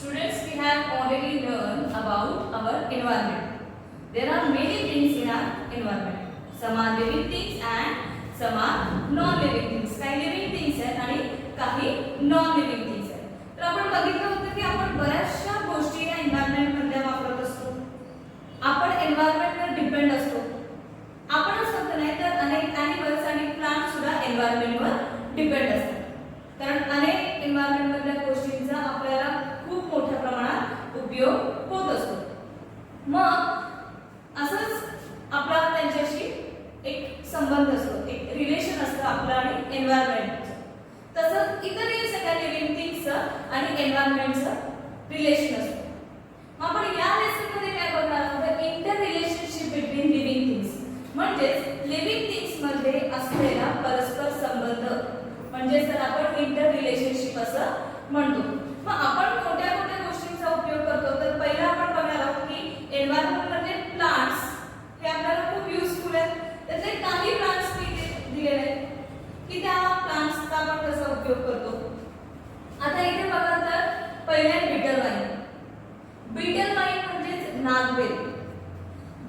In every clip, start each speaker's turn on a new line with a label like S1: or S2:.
S1: Students, we have already learned about our environment. There are many things in our environment. Some are living things and some are non-living things. काही living things आहेत आणि काही non-living things आहेत. तर आपण बघितलं होतं की आपण बऱ्याचशा गोष्टी या एन्व्हायरमेंट मध्ये वापरत असतो. आपण एन्व्हायरमेंटवर डिपेंड असतो. आपणच फक्त नाही तर अनेक ॲनिमल्स आणि प्लांट सुद्धा एन्व्हायरमेंटवर डिपेंड असतात. कारण अनेक एन्व्हायरमेंट मधल्या गोष्टींचा आपल्याला खूप मोठ्या प्रमाणात उपयोग होत असतो. मग असंच आपला त्यांच्याशी एक संबंध असतो, एक रिलेशन असतं आपलं आणि एन्व्हायरमेंटचं. तसंच इतरही सगळ्या लिव्हिंग थिंग्सचं आणि एन्व्हायरमेंटचं रिलेशन असतं. मग आपण या लेसनमध्ये काय बघणार आहोत, inter relationship between living things. म्हणजेच लिव्हिंग थिंग्स मध्ये असलेला परस्पर संबंध म्हणजे तर आपण इंटर रिलेशनशिप असं म्हणतो. मग आपण कोणत्या कोणत्या गोष्टींचा उपयोग करतो, तर पहिला आपण बघणार आहोत की एन्व्हायरमेंट मध्ये प्लांट्स हे आपल्याला खूप युजफुल आहेत. त्यातले काही प्लांट्स मी दिलेले आहेत की त्या प्लांट्सचा आपण कसा उपयोग करतो. आता इथे बघा तर पहिल्या बीटल वाईन. बीटल वाईन म्हणजे नागवेल.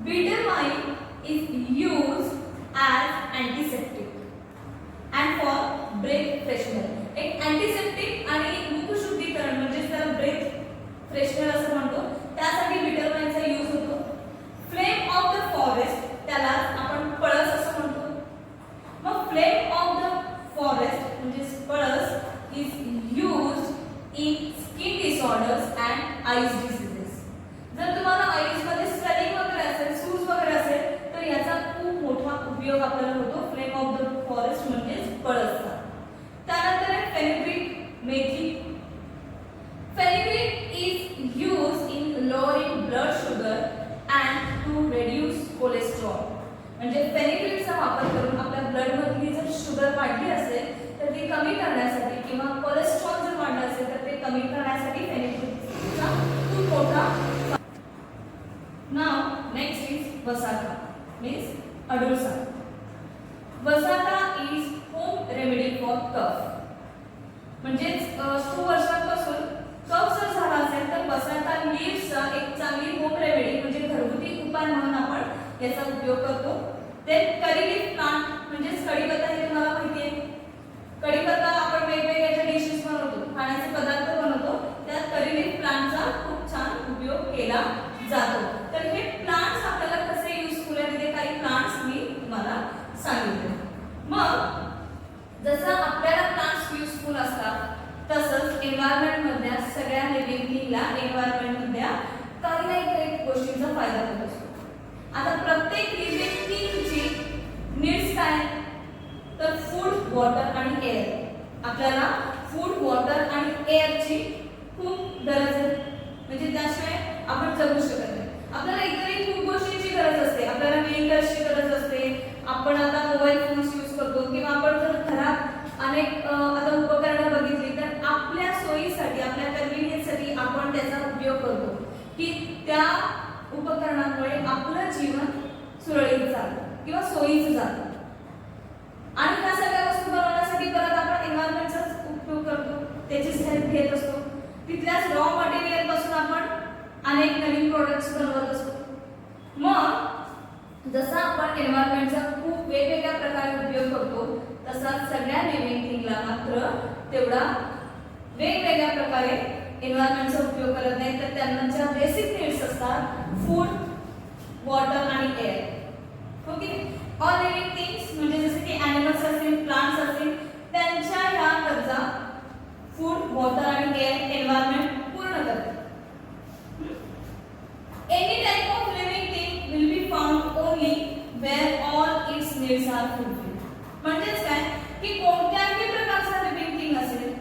S1: Betel vine is used as antiseptic and for breath freshener. एक अँटीसेप्टिक आणि मुखशुद्धीकरण म्हणजे त्याला ब्रेथ फ्रेशनर असं म्हणतो, त्यासाठी बीटल वाईनचा यूज होतो. फ्लेम ऑफ द फॉरेस्ट त्याला आपण पळस असं म्हणतो. मग फ्लेम ऑफ द फॉरेस्ट म्हणजे पळस is used in skin disorders and eyes diseases. जर तुम्हाला आईज मध्ये स्वेलिंग वगैरे असेल, सूज वगैरे असेल तर याचा खूप मोठा उपयोग आपल्याला होतो फ्लेम ऑफ द फॉरेस्ट म्हणजे पळसचा. त्यानंतर आहे फेनुग्रीक मेथी. Fenugreek is used in lowering blood sugar and to reduce cholesterol. म्हणजे फेनुग्रीकचा वापर करून आपल्या ब्लड मधली जर शुगर वाढली असेल तर ती कमी करण्यासाठी किंवा कोलेस्ट्रॉल जर वाढलं असेल तर ते कमी करण्यासाठी फेनुग्रीकचा खूप मोठा. नाउ नेक्स्ट इज वसाका मीन्स अडुळसा. वसाका is home remedy for cough. म्हणजेच खूप वर्षांपासून कफ जर झाला असेल तर वसाका लीव्हचा एक चांगली होम रेमेडी म्हणजे घरगुती उपाय म्हणून आपण याचा उपयोग करतो. ते करी लीफ प्लांट म्हणजेच कढीपत्ता हे तुम्हाला माहिती आहे. कढीपत्ता आपण वेगवेगळ्या डिशेस बनवतो, खाण्याचे पदार्थ बनवतो, त्यात करी लीफ प्लांटचा खूप छान उपयोग केला जातो. तर हे प्लांट्स आपल्याला कसे युजफुल आहेत ते काही प्लांट्स मी तुम्हाला सांगितले. मग जसं आपल्याला प्लांट्स युजफुल असतात तसंच एन्व्हायरमेंट मधल्या सगळ्या लिव्हिंग थिंगला एन्व्हायरमेंट मधल्या काही ना काही गोष्टींचा फायदा होत असतो. आता प्रत्येक लिव्हिंग थिंगची नीड्स काय, तर फूड, वॉटर आणि एअर. आपल्याला फूड, वॉटर आणि एअरची खूप गरज आहे. म्हणजे त्याशिवाय आपण जगू शकत नाही. आपल्याला इतरही खूप गोष्टींची गरज असते. आपल्याला व्हीकल्सची गरज असते. आपण आता मोबाईल फोन्स यूज करतो किंवा आपण जर घरात अनेक आता उपकरणं बघितली तर आपल्या सोयीसाठी, आपल्या कन्व्हिनियन्ससाठी आपण त्याचा उपयोग करतो की त्या उपकरणांमुळे आपलं जीवन सुरळीत जातं किंवा सोयीचं जातं. आणि ह्या सगळ्या वस्तू बनवण्यासाठी परत आपण एन्व्हायरमेंटचाच उपयोग करतो, त्याचीच हेल्प घेत असतो. तिथल्याच रॉ मटेरियल पासून आपण अनेक नवीन प्रोडक्ट्स बनवत असतो. मग जसा आपण एन्व्हायरमेंटचा खूप वेगवेगळ्या प्रकारे उपयोग करतो तसाच सगळ्या लिव्हिंग थिंगला मात्र तेवढा वेगवेगळ्या प्रकारे एन्व्हायरमेंटचा उपयोग करत नाही. तर त्यांच्या बेसिक नीड्स असतात फूड, वॉटर आणि air. Okay. All living things म्हणजे जसे की ॲनिमल्स असतील, प्लांट्स असतील, त्यांच्या ह्या गरजा फूड, वॉटर आणि एअर एन्व्हायरमेंट पूर्ण करते. Any type of living thing will be found only where all its needs are fulfilled. म्हणजेच काय की कोणत्याही प्रकारचा लिव्हिंग थिंग असेल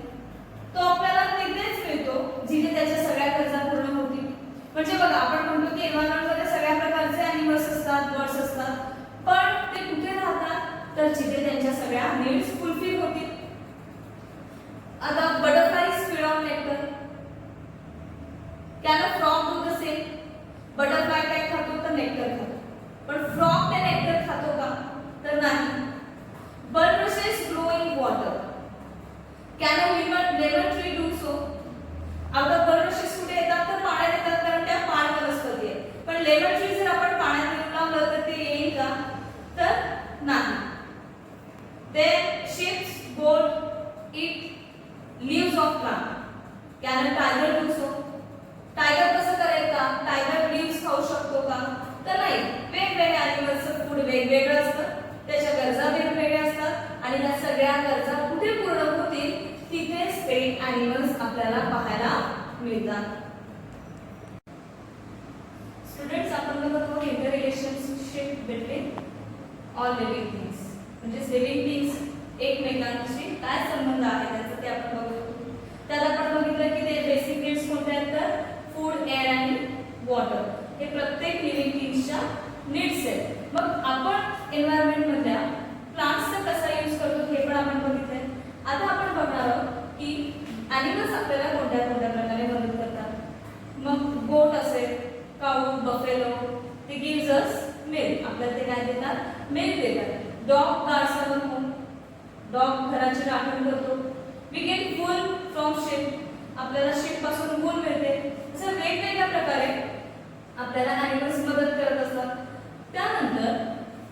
S1: तो आपल्याला तिथेच मिळतो जिथे त्याच्या सगळ्या गरजा पूर्ण होतील. म्हणजे बघा आपण म्हणतो की एन्व्हायरमेंट मध्ये सगळ्या प्रकारचे ॲनिमल्स असतात, बर्ड्स असतात, पण ते कुठे राहतात तर जिथे त्यांच्या सगळ्या नीड्स फुलफिल होतील. आता butterflies feed on nectar. Can a frog do the same? Butterfly काय खातो तर नेक्टर खातो, पण फ्रॉग ते नेक्टर खातो का तर नाही. bulbous grow in water. Can a lemon tree do so? आता bulbous कुठे plant. Can a tiger do so? Tiger कसं करेल का? टायगर लीव्स खाऊ शकतो का? तर नाही. वेगवेगळ्या ॲनिमल्सचं फूड वेगवेगळं असतं, त्याच्या गरजा वेगवेगळ्या असतात आणि या सगळ्या गरजा कुठे पूर्ण होतील तिथेच ते ॲनिमल्स आपल्याला पाहायला मिळतात. स्टुडंट्स, आपण बघत आहोत inter relationship between all living things. म्हणजे लिव्हिंग थिंग्स एकमेकांशी काय संबंध आहे त्याचं ते आपण बघतो. त्यात आपण बघितलं की ते बेसिक नीड्स कोणत्या आहेत तर फूड, एअर आणि वॉटर हे प्रत्येक लिव्हिंग थिंग्सच्या नीड्स आहेत. मग आपण एन्व्हायरमेंट मधल्या प्लांट्सचा कसा यूज करतो हे पण आपण बघितलंय. आता आपण बघणार आहोत की ॲनिमल्स आपल्याला कोणत्या कोणत्या प्रकारे मदत करतात. मग गोट असेल, काऊ, बफेलो, ते गिव्स अस मिल्क. आपल्याला ते काय देतात? मिल्क देतात. Dog guards our home. Dog घराची राखण करतो. We get wool from sheep. आपल्याला शीप पासून वूल मिळते. असं वेगवेगळ्या प्रकारे आपल्याला ॲनिमल्स मदत करत असतात. त्यानंतर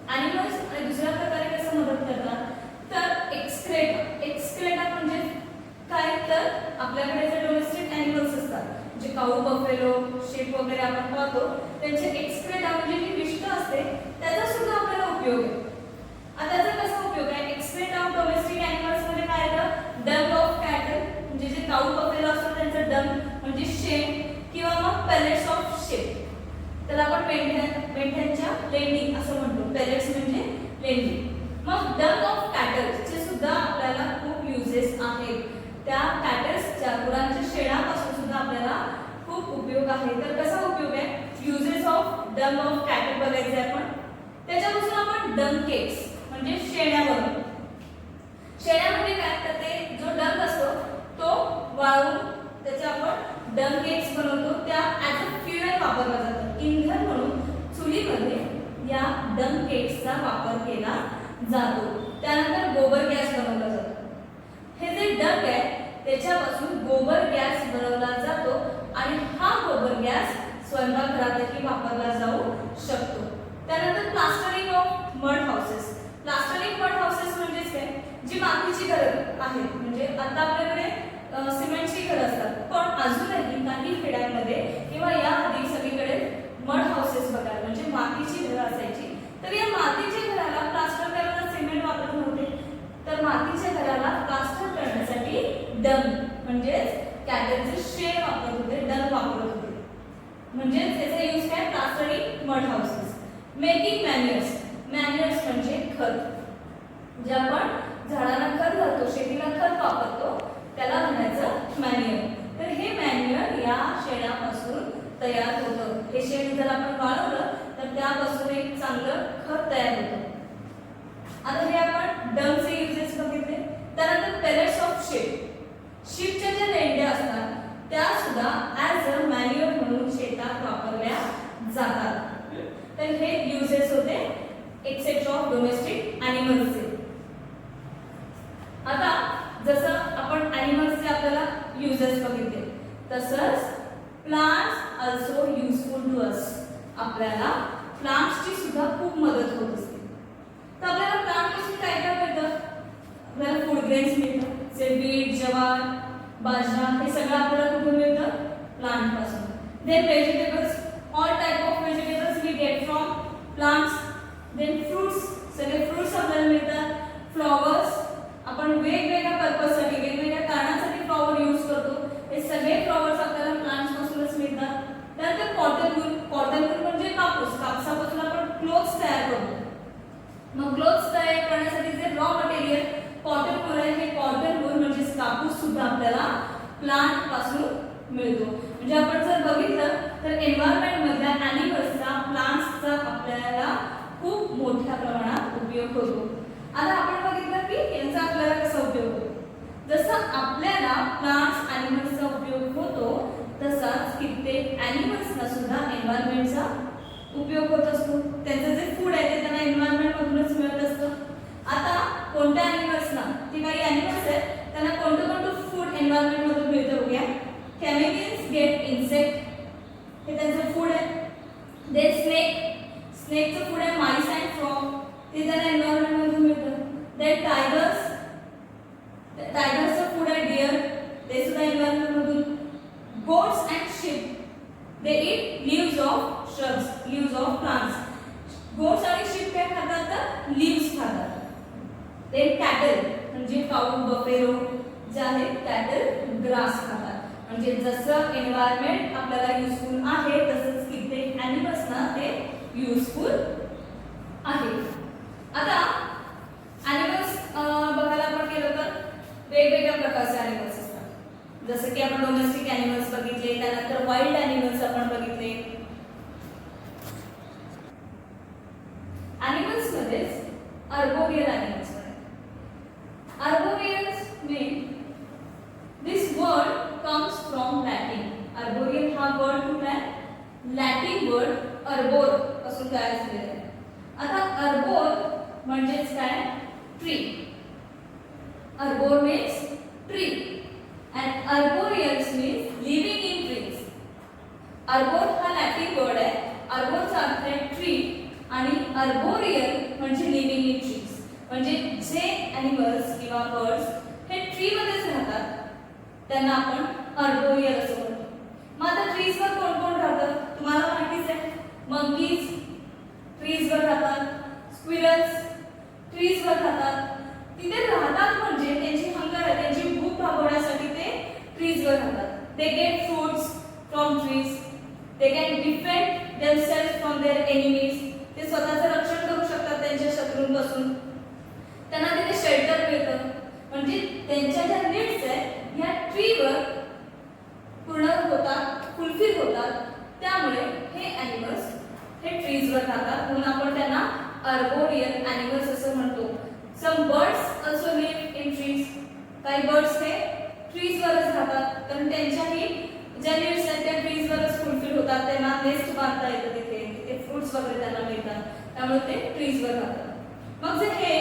S1: ॲनिमल्स आणि दुसऱ्या प्रकारे कसं मदत करतात तर एक्सक्रेटा. एक्सक्रेटा म्हणजे काय तर आपल्याकडे जे डोमेस्टिक ॲनिमल्स असतात जे काऊ, बफेलो, शीप वगैरे आपण पाहतो त्यांचे एक्सक्रेटा म्हणजे जी विष्ठ असते त्याचा सुद्धा आपल्याला उपयोग आहे. आता त्याचा कसा उपयोग आहे? एक्सक्रेटा ऑफ डोमेस्टिक ॲनिमल्स मध्ये काय येतं? डंग ऑफ कॅटल म्हणजे जे काऊ, बफेलो असतात त्यांचं डंग म्हणजे शेण किंवा मग पेलेट्स ऑफ शेप. त्याला आपण मेंढ्यांच्या लेंडी असं म्हणतो. पेलेट्स म्हणजे लेंडी. मग डंग ऑफ कॅटल्सचे सुद्धा आपल्याला खूप युजेस आहेत. त्या कॅटल्सच्या गुरांच्या शेणापासून सुद्धा आपल्याला खूप उपयोग आहे. तर कसा उपयोग आहे? Uses of Dang of cattle बघायचे आपण. त्याच्यापासून आपण डंग केक्स म्हणजे शेण्या बनवतो. शेण्या म्हणजे काय तर ते जो डंग असतो तो वाळवून त्याचे आपण डंग केक्स बनवतो. त्या ॲज अ फ्युएल वापरला जातो. इंधन म्हणून चुलीमध्ये या डंग केक्सचा वापर केला जातो. त्यानंतर गोबर गॅस बनवला जातो. हे जे डंग आहे त्याच्यापासून गोबर गॅस बनवला जातो आणि हा गोबर गॅस स्वयंपाकघरातही वापरला जाऊ शकतो. त्यानंतर plastering of mud houses. Plastering mud houses म्हणजे काय? जी मातीची घरं आहेत. म्हणजे आता आपल्याकडे सिमेंटची घरं असतात पण अजूनही काही खेड्यांमध्ये किंवा या आधी सगळीकडे मड हाऊसेस बघा म्हणजे मातीची घरं असायची. तर या मातीच्या घराला प्लास्टर करायला सिमेंट वापरत नव्हते. तर मातीच्या घराला प्लास्टर करण्यासाठी डंग म्हणजेच कॅटलचे शेण वापरत होते, डंग वापरत होते. म्हणजेच त्याचा यूज काय? Plastering mud houses. मेकिंग मॅन्युअर्स. मॅन्युअर्स म्हणजे खत. जे आपण झाडांना खत घालतो, शेतीला खत वापरतो त्याला म्हणायचं मॅन्युअर. तर हे मॅन्युअर या शेणापासून तयार होतं. हे शेण जर आपण वाळवलं तर त्यापासून एक चांगलं खत तयार होतं. आता हे आपण डंगचे युजेस बघितले. त्यानंतर पेलेट्स ऑफ शीप. शीपच्या ज्या लेंड्या असतात त्या सुद्धा ॲज अ मॅन्युअर म्हणून शेतात वापरल्या जातात. तर हे युजेस होते एक्सेट्रा ऑफ डोमेस्टिक ॲनिमल्सचे. आता जसं आपण ॲनिमल्सचे आपल्याला युजेस बघितले तसंच plants also useful to us. आपल्याला प्लांट्सची सुद्धा खूप मदत होत असते. तर आपल्याला प्लांटपासून काय काय मिळतं? आपल्याला फूड ग्रेन्स मिळतं. जे बीट, ज्वार, बाजरा हे सगळं आपल्याला कुठून मिळतं? प्लांटपासून. Then vegetables. All type of vegetables we get from plants. Then fruits. सगळे फ्रुट्स आपल्याला मिळतात. फ्लॉवर्स आपण वेगवेगळ्या पर्पजसाठी वेगवेगळ्या कारणासाठी फ्लॉवर यूज करतो. हे सगळे फ्लॉवर्स आपल्याला प्लांट्स पासूनच मिळतात. त्यानंतर कॉटन वूल. कॉटन वूल म्हणजे कापूस. कापसापासून आपण क्लोथ्स तयार करतो. मग क्लोथ्स तयार करण्यासाठी जे रॉ मटेरियल कॉटन वूल आहे हे कॉटन वूल म्हणजे कापूस सुद्धा आपल्याला प्लांट पासून मिळतो. म्हणजे आपण जर बघितलं तर एन्व्हायरमेंट मधल्या ॲनिमल्सचा प्लांट्सचा आपल्याला खूप मोठ्या प्रमाणात उपयोग होतो. आता आपण बघितलं की यांचा आपल्याला कसा उपयोग होतो. जसं आपल्याला प्लांट्स ॲनिमल्सचा उपयोग होतो तसाच कित्येक ॲनिमल्सना सुद्धा एन्व्हायरमेंटचा उपयोग होत असतो. त्यांचं जे फूड आहे ते त्यांना एन्व्हायरमेंट मधूनच मिळत असतं. आता कोणत्या ॲनिमल्सना ते काही ॲनिमल्स आहेत त्यांना कोणतं फूड एन्व्हायरमेंट मधून मिळतं बघूया. कॅमेलियन्स गेट इन्सेक्ट हे त्यांचं फूड आहे. देन स्नेकचं फूड आहे माईस अँड फ्रॉग ते त्यांना एन्व्हायरमेंट मधून मिळतं. देन टायगर्सचं फूड आहे डिअर ते सुद्धा they eat leaves of shrubs, leaves of plants. Goats आणि शीप काय खातात तर लीव्स खातात. ते कॅटल म्हणजे काऊ बफेलो जे आहेत कॅटल ग्रास खातात. म्हणजे जसं एन्व्हायरमेंट आपल्याला युजफुल आहे तसंच कित्येक ॲनिमल्सना ते युजफुल आहे. आता ॲनिमल्स बघायला आपण गेलो तर वेगवेगळ्या प्रकारचे ॲनिमल्स असतात. जसं की आपण डोमेस्टिक ॲनिमल्स बघितले, त्यानंतर वाईल्ड ॲनिमल्स आपण बघितले. ॲनिमल्स मध्येच अर्बोरियल ॲनिमल्स आहेत. अर्बोरियल्स मीन दिस word comes from Latin. Arboreal हा वर्ड कुठला आहे? लॅटिन वर्ड अर्बोर पासून तयार झालेला आहे. आता अर्बोर म्हणजेच काय? Tree. Arbor means tree and arboreals means living in trees. arbor हा लॅटिन वर्ड आहे. अर्बोरचा अर्थ आहे ट्री आणि arboreal म्हणजे living in trees. म्हणजे जे ॲनिमल्स किंवा बर्ड्स हे ट्री मध्येच राहतात त्यांना आपण अर्बोरियल असं म्हणतो. मग आता ट्रीजवर कोण कोण राहतं तुम्हाला माहितीच आहे. मंकीज ट्रीजवर राहतात, स्क्विरल्स ट्रीजवर राहतात. तिथे राहतात म्हणजे त्यांची हंगर आहे, त्यांची भूक भागवण्यासाठी ते ट्रीजवर राहतात. They get fruits from trees. They can defend themself from their enemies. ते स्वतःचं रक्षण करू शकतात त्यांच्या शत्रूंपासून. त्यांना तिथे शेल्टर मिळतं. म्हणजे त्यांच्या ज्या नीड्स आहेत ह्या ट्रीवर पूर्ण होतात, फुलफिल होतात. त्यामुळे हे ॲनिमल्स हे ट्रीजवर राहतात म्हणून आपण त्यांना अर्बोरियल ॲनिमल्स असं म्हणतो. Some birds also live in trees. काही बर्ड्स हे ट्रीजवरच राहतात कारण त्यांच्याही ज्या नीड्स आहेत त्या ट्रीजवरच फुलफिल होतात. त्यांना नेस्ट बांधता येतं तिथे फ्रुट्स वगैरे त्यांना मिळतात त्यामुळे ते ट्रीजवर राहतात. मग जे हे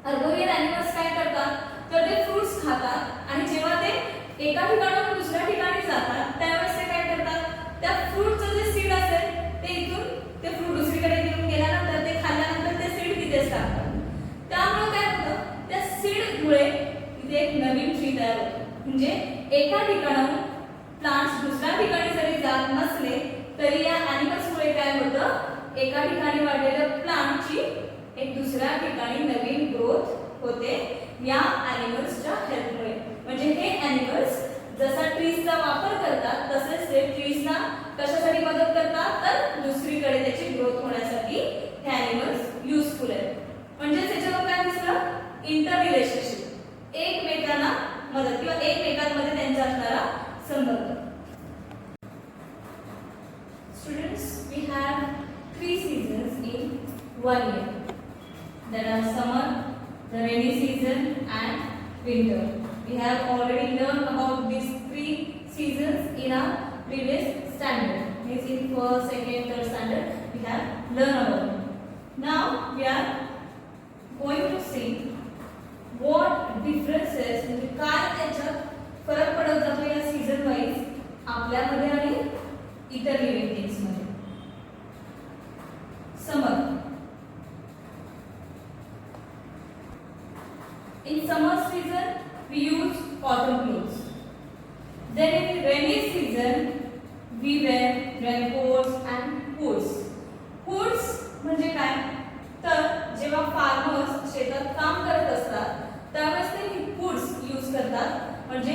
S1: अर्बोरियल ॲनिमल्स काय करतात तर ते फ्रुट्स खातात आणि जेव्हा ते एका ठिकाणाहून दुसऱ्या ठिकाणी जातात त्यावेळेस ते काय करतात त्या फ्रूटचं जे सीड असेल ते इथून ते फ्रूट दुसरीकडे घेऊन गेल्यानंतर ते खाल्ल्यानंतर ते सीड तिथेच टाकतात. त्यामुळे काय होतं त्या सीडमुळे इथे एक नवीन ट्री तयार होतो. म्हणजे एका ठिकाणाहून प्लांट्स दुसऱ्या ठिकाणी जरी जात नसले तरी या ॲनिमल्समुळे काय होतं एका ठिकाणी वाढलेल्या प्लांटची एक दुसऱ्या ठिकाणी नवीन ग्रोथ होते या ॲनिमल्सच्या हेल्पमुळे. म्हणजे हे ॲनिमल्स जसा ट्रीजचा वापर करतात तसेच ते ट्रीजना कशासाठी मदत करतात तर दुसरीकडे त्याची ग्रोथ होण्यासाठी हे ॲनिमल्स युजफुल आहेत. म्हणजे त्याच्यावर काय दिसलं इंटर रिलेशनशिप, एकमेकांना मदत किंवा एकमेकांमध्ये त्यांचा असणारा संबंध. Students, we have 3 seasons in 1 year. There are summer, the rainy season and winter. We have already learned about these 3 seasons in our previous standard. Means in first, second, third standard we have learned about it. Now we are going to see what differences म्हणजे काय त्याच्यात फरक पडत जातो या season wise आपल्यामध्ये आणि इतर लिव्हिंग थिंग्स मध्ये. समर. In summer season we use cotton clothes. Then in rainy season we wear raincoats and hoods. Hoods म्हणजे काय तर जेव्हा फार्मर्स शेतात काम करत असतात त्यावेळेस ते हूड्स यूज करतात. म्हणजे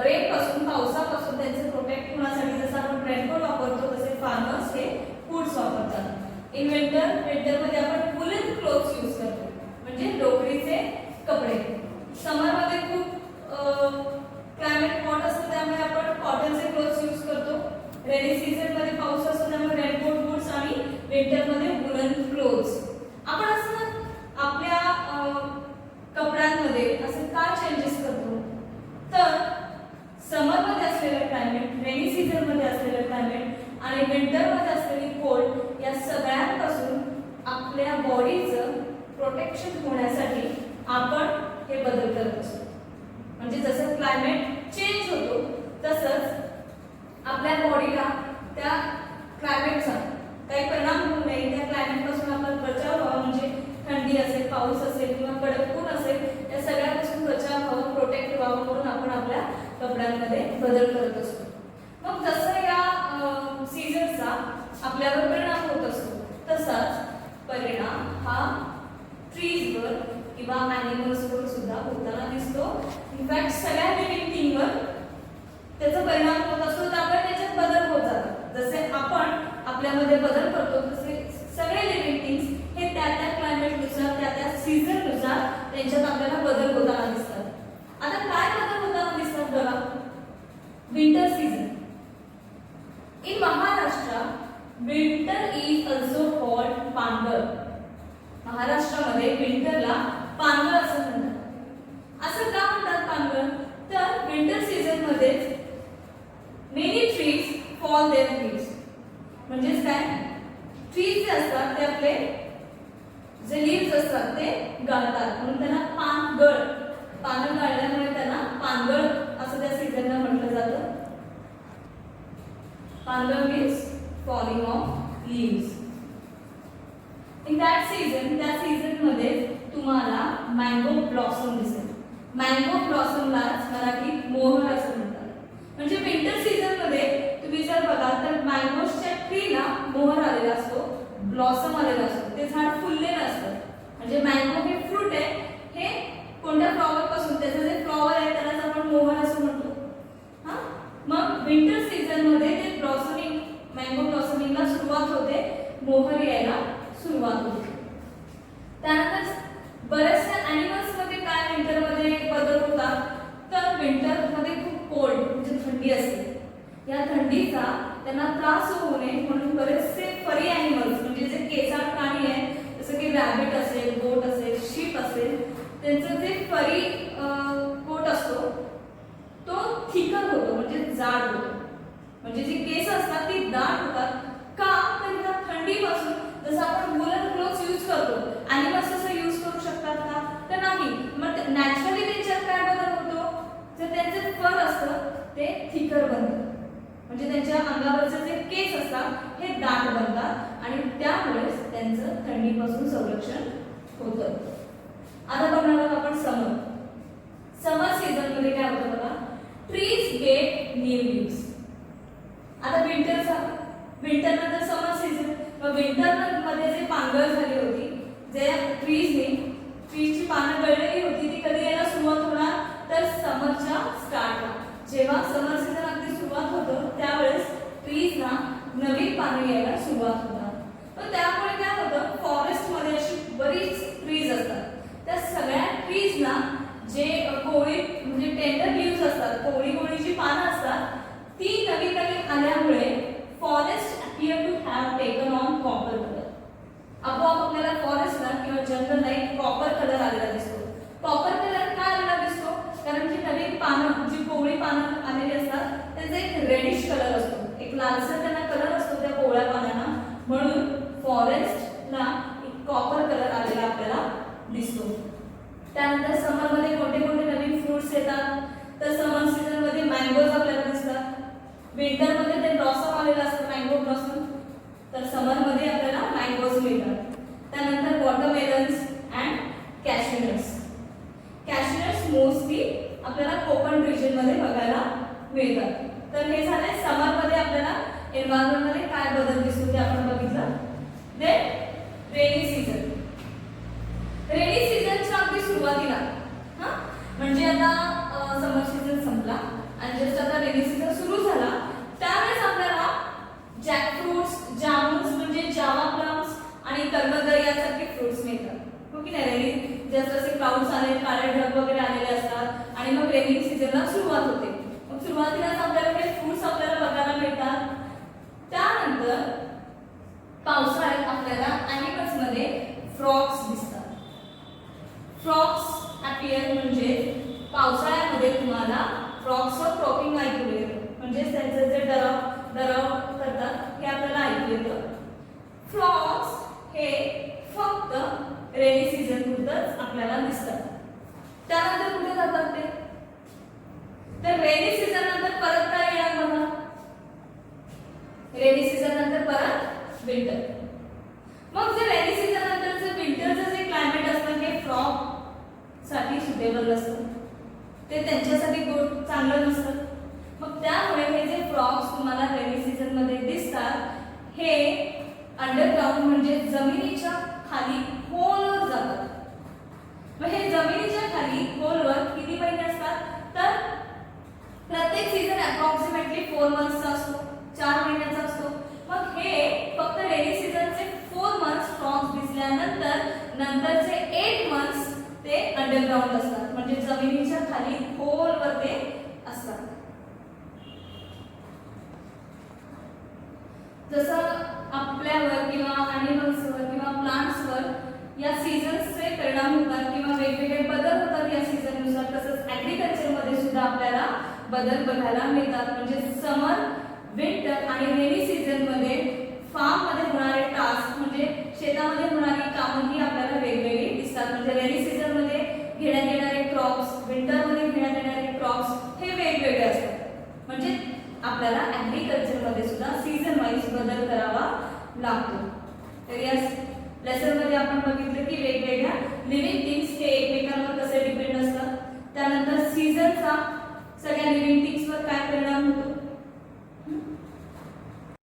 S1: रेन पासून पावसापासून त्यांचे प्रोटेक्ट होण्यासाठी जसं आपण रेनकोट वापरतो तसे फार्मर्स हे हूड्स वापरतात. इन विंटरमध्ये आपण वुलन क्लोथ्स यूज करतो म्हणजे लोकरीचे कपडे. समरमध्ये खूप क्लायमेट हॉट असतं त्यामुळे आपण कॉटनचे क्लोथ्स यूज करतो. रेनी सीझनमध्ये पाऊस असतो त्यामुळे रेनकोट बूट्स आणि विंटरमध्ये वुलन क्लोथ्स. आपण असं आपल्या कपड्यांमध्ये असं का चेंजेस करतो तर समरमध्ये असलेलं क्लायमेट, रेनी सीझनमध्ये असलेलं क्लायमेट आणि विंटरमध्ये असलेली कोल्ड या सगळ्यांपासून आपल्या बॉडीचं प्रोटेक्शन होण्यासाठी आपण हे बदल करत असतो. म्हणजे जसं क्लायमेट चेंज होतो तसंच आपल्या बॉडीला त्या क्लायमेटचा काही परिणाम होऊ नये त्या क्लायमेटपासून आपण बचाव व्हावा. म्हणजे थंडी असेल, पाऊस असेल किंवा कडक ऊन असेल या सगळ्यापासून बचाव व्हावा, प्रोटेक्ट व्हावं म्हणून आपण आपल्या कपड्यांमध्ये बदल करत असतो. मग जसं या सीझनचा आपल्यावर परिणाम होत असतो तसाच परिणाम हा ट्रीजवर किंवा ॲनिमल्सवर सुद्धा होताना दिसतो. इनफॅक्ट सगळ्या लिव्हिंग थिंगवर त्याचा परिणाम होत असतो. त्यामुळे त्याच्यात बदल होत जातात. जसे आपण आपल्यामध्ये बदल करतो तसे सगळे लिव्हिंग थिंग्स हे त्या त्या क्लायमेटनुसार त्या त्या सीझननुसार त्यांच्यात आपल्याला बदल होताना दिसतात. आता काय बदल होताना दिसतात बघा. Winter season in Maharashtra winter is also called पानगळ. महाराष्ट्रामध्ये विंटरला पानगळ असं म्हणतात. असं का म्हणतात पानगळ? तर विंटर सीझन मध्ये many trees fall their leaves. म्हणजेच काय, ट्रीज जे असतात ते आपले जे लीव्स असतात ते गळतात म्हणून त्यांना पानगळ, पानं गळल्यामुळे त्यांना पानगळ असं त्या सीझनला म्हटलं जातं. पानगळ means falling of leaves. In that season, त्या सीझन मध्ये तुम्हाला मँगो ब्लॉसम दिसेल. मँगो ब्लॉसमलाच मराठीत मोहर असं म्हणतात. म्हणजे विंटर सीझन मध्ये तुम्ही जर बघाल तर मँगोच्या ट्रीला मोहर आलेला असतो, ब्लॉसम आलेला असतो, ते झाड फुललेलं असतं. म्हणजे मँगो हे फ्रूट आहे, हे कोणत्या फ्लॉवर पासून, त्याचं जे फ्लॉवर आहे त्यालाच आपण मोहर असं म्हणतो. हा, मग विंटर सीझन मध्ये ते ब्लॉसमिंग, मँगो ब्लॉसमिंगला सुरुवात होते, मोहर यायला सुरुवात होते. त्यानंतर बऱ्याचशा ॲनिमल्स मध्ये काय विंटर मध्ये बदल होतात, तर विंटर मध्ये खूप कोल्ड म्हणजे थंडी असते. या थंडीचा त्यांना त्रास होऊ नये म्हणून बरेचसे फरी ॲनिमल्स म्हणजे जे केसाळ प्राणी आहेत, जसं की रॅबिट असेल, गोट असेल, शीप असेल, त्यांचं जे फरी कोट असतो तो थिकर होतो म्हणजे जाड होतो. म्हणजे जी केस असतात ती दाट होतात. का? तर त्या थंडीपासून जसं आपण वूलन क्लोथ्स यूज करतो, ॲनिमल्स असं यूज करू शकतात का? तर नाही. मग नॅचरली त्यांच्यात काय बदल होतो, जे त्यांचे फर असतं ते थिकर बनतं. म्हणजे त्यांच्या अंगावरचे जे केस असतात हे दाट बनतात आणि त्यामुळेच त्यांचं थंडीपासून संरक्षण होतं. आता बघणार आपण समर. समर सीझन मध्ये काय होतं बघा. Trees get new leaves. आता विंटर नंतर समर सीझन. मग विंटर मध्ये जे पानगळ झाली होती, जे ट्रीजची पानं गळलेली होती, ती कधी यायला सुरुवात होणार, तर समरच्या स्टार्टला. जेव्हा समर सीझन अगदी सुरुवात होतं त्यावेळेस ट्रीजना नवीन पानं यायला सुरुवात होतात. पण त्यामुळे काय होतं, फॉरेस्ट मध्ये अशी बरीच ट्रीज असतात. त्या सगळ्या ट्रीजना जे कोवळी म्हणजे टेंडर लीव्स असतात, कोवळी जी पानं असतात, ती नवीन आल्यामुळे forest appear to have taken on copper color. आपोआप आपल्याला फॉरेस्टला किंवा जंगलला एक कॉपर कलर आलेला दिसतो. कॉपर कलर का आलेला दिसतो? कारण की नवीन पानं जी कोवळी पानं आलेली असतात त्यांचा एक रेडिश कलर असतो, एक लालसर त्यांना कलर असतो त्या कोवळ्या पानांना, म्हणून फॉरेस्टला एक कॉपर कलर आलेला आपल्याला दिसतो. त्यानंतर समर मध्ये कोणते कोणते नवीन फ्रुट्स येतात, तर समर सीझन मध्ये मँगोज आपल्याला दिसतात. विंटर मध्ये ते ब्लॉसम आलेलं असतं, मँगो ब्लॉसम, तर समर मध्ये आपल्याला मँगोज मिळतात. त्यानंतर वॉटरमेलन्स अँड कॅशनट्स. कॅशनट्स मोस्टली आपल्याला कोकण रिजन मध्ये बघायला मिळतात. तर हे झाले समर मध्ये आपल्याला एन्व्हायरमेंट मध्ये काय बदल दिसतो ते आपण बघितलं. Then rainy season. रेनी सीझनच्या अगदी सुरुवातीला म्हणजे आता समर सीझन संपला आणि जस्ट आता रेनी सीझन सुरू झाला, त्यावेळेस आपल्याला जॅकफ्रूट्स, जामुन्स म्हणजे जावा प्लम्स आणि करमरगर यासारखे फ्रुट्स मिळतात. हो की नाही. रेनी जस्ट असे क्लाउड्स आले, काळे ढग वगैरे आलेले असतात आणि मग रेनी सीझनला सुरुवात होते. मग सुरुवातीलाच आपल्याला हे फ्रुट्स आपल्याला बघायला मिळतात. त्यानंतर पावसाळ्यात आपल्याला ॲनिमल्स मध्ये फ्रॉग्स दिसतात. फ्रॉग्स अपीयर म्हणजे पावसाळ्यामध्ये तुम्हाला फ्रॉग्सचं क्रॉपिंग ऐकू येतं. म्हणजे त्यांचे जे डराव करतात हे आपल्याला ऐकू येतं. फ्रॉग्स हे फक्त रेनी सीझन पुरतच आपल्याला दिसतात. त्यानंतर कुठे जातात ते? तर रेनी सीझन नंतर परत काय येणार बघा. रेनी सीझन नंतर परत विंटर. मग जे रेनी सीझन नंतरचं विंटरचं जे क्लायमेट असतं हे फ्रॉग साठी सुटेबल नसतं, ते त्यांच्यासाठी चांगलं नसतं. मग त्यामुळे हे जे फ्रॉग्स जमिनीच्या खाली खोलवर जातात. मग हे जमिनीच्या खाली खोलवर किती महिने असतात तर प्रत्येक सीझन अप्रॉक्सिमेटली 4 मंथ्सचा असतो, 4 महिन्याचा असतो. मग हे फक्त रेनी सीझनचे 4 मंथ्स फ्रॉम्स दिसल्यानंतर नंतरचे 8 मंथ्स ते अंडरग्राऊंड असतात, म्हणजे जमिनीच्या खाली खोलवर ते असतात. जसं आपल्यावर किंवा अॅनिमल्सवर किंवा प्लांट्सवर या सीझन्सचे परिणाम होतात किंवा वेगवेगळे बदल होतात या सीझननुसार, तसंच ॲग्रिकल्चरमध्ये सुद्धा आपल्याला बदल बघायला मिळतात. म्हणजे समर, विंटर आणि रेनी सीझनमध्ये फार्ममध्ये होणारे टास्क म्हणजे शेतामध्ये होणारी कामं ही आपल्याला वेगवेगळी दिसतात. म्हणजे रेनी सीझनमध्ये घेण्यात येणारे क्रॉप्स, विंटरमध्ये घेण्यात येणारे क्रॉप्स हे वेगवेगळे असतात. म्हणजे आपल्याला ॲग्रिकल्चरमध्ये सुद्धा सीझन वाईज बदल करावा लागतो. तर या लेसनमध्ये आपण बघितलं की वेगवेगळ्या लिव्हिंग थिंग्स हे एकमेकांवर कसे डिपेंड असतात, त्यानंतर सीझनचा सगळ्या लिव्हिंग थिंग्सवर काय परिणाम होतो,